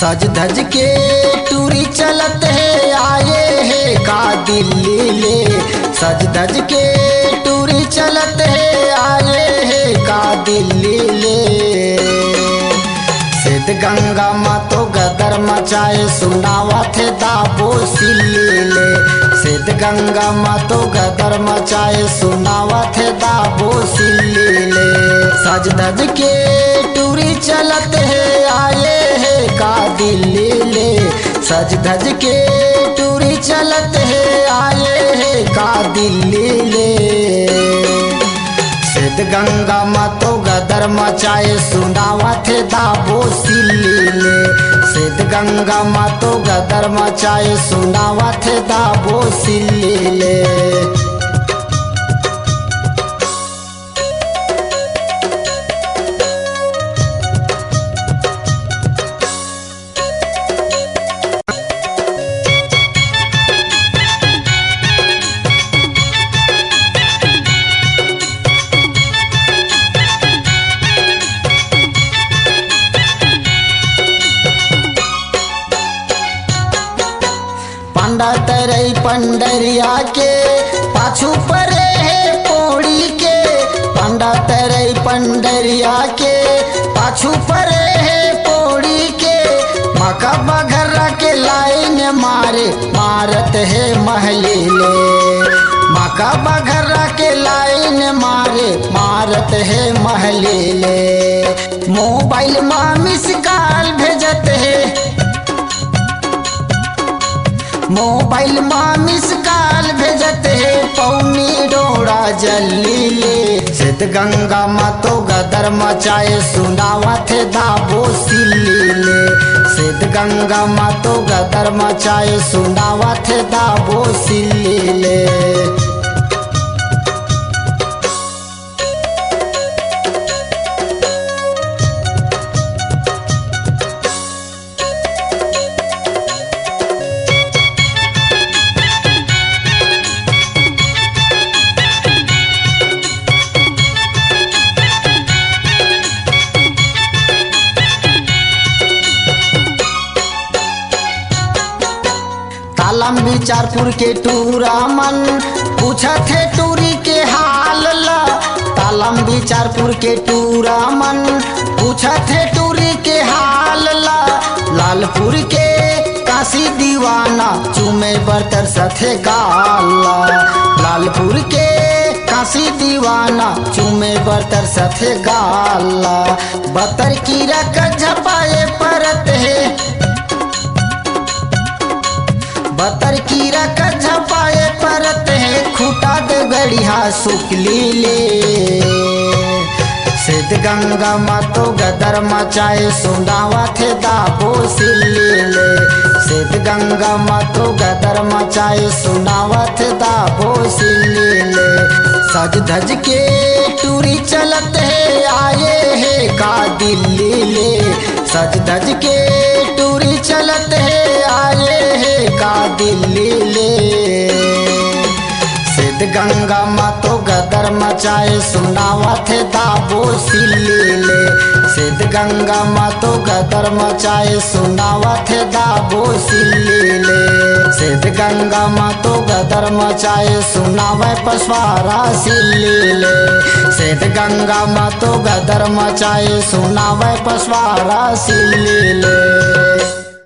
सज धज के टूरी चलत है आए है का दिल्ली ले। सज धज के टूरी चलत है आए है का दिल्ली ले। सिद्ध गंगा मातो गदर मचाए सुनावा थे दाबो सिल्ली ले। सिद्ध गंगा मातो गदर मचाए सुनावा थे दाबो सिल्ली ले। सज धज के टूरी चलत है आए है का दिल्ली ले। सज धज के टूरी चलत है आए है का दिल्ली ले। सिद्ध गंगा मातो गदर मचाए सुनावा थे दाबो सिल्ली ले। सिद्ध गंगा मातो गदर मचाए सुनावा थे दाबो सिल्ली ले। पांडा तरई पंडरिया के पाछू परे है पौड़ी के। पांडा तरई पंडरिया के पाछू परे है पौड़ी के। मका बघर्रा के लाइन मारे मारत है महली ले। मका बघर्रा के लाइन मारे मारत है महली ले। मोबाइल में मिस कॉल भेजत है। मोबाइल में मिस कॉल भेजत है पौनी डोरा जल्ली ले। सिद्ध गंगा मातो गदर मचाए सुनावा थे दाबो सिल्ली ले। सिद्ध गंगा मातो गदर मचाए सुनावा थे दाबो सिल्ली ले। तालम बिचारपुर के टूरा मन पूछा थे टूरी के हाल ला। तालम बिचारपुर के टूरा मन पूछा थे टूरी के हाल ला। लालपुर के काशी दीवाना चूमे बर्तर सथे गाला। लालपुर के काशी दीवाना चूमे बर्तर सथे गाला। बतर की रख झपाए परत है। बतर की रख झपाए परत है खूटा दे गड़िया सुकली ले। सिद्ध गंगा मातो गदर मचाए सुनावा थे दाबो सिल्ली ले। सिद्ध गंगा मातो गदर मचाए सुनावा थे दाबो सिल्ली ले। सज धज के टूरी चलत है आए है का दिल्ली ले। सज धज के टूरी चलत है आए है का दिल्ली ले। सिद्ध गंगा मातो गदर मचाए सुनावा थे दाबो सिल्ली ले। सिद्ध गंगा मातो गदर मचाए सुनावा थे दाबो सिल्ली ले। सिद्ध गंगा मातो गदर मचाए सुनावे पसवारा सिल्ली ले। सिद्ध गंगा मातो गदर मचाए सुनावे पसवारा सिल्ली ले।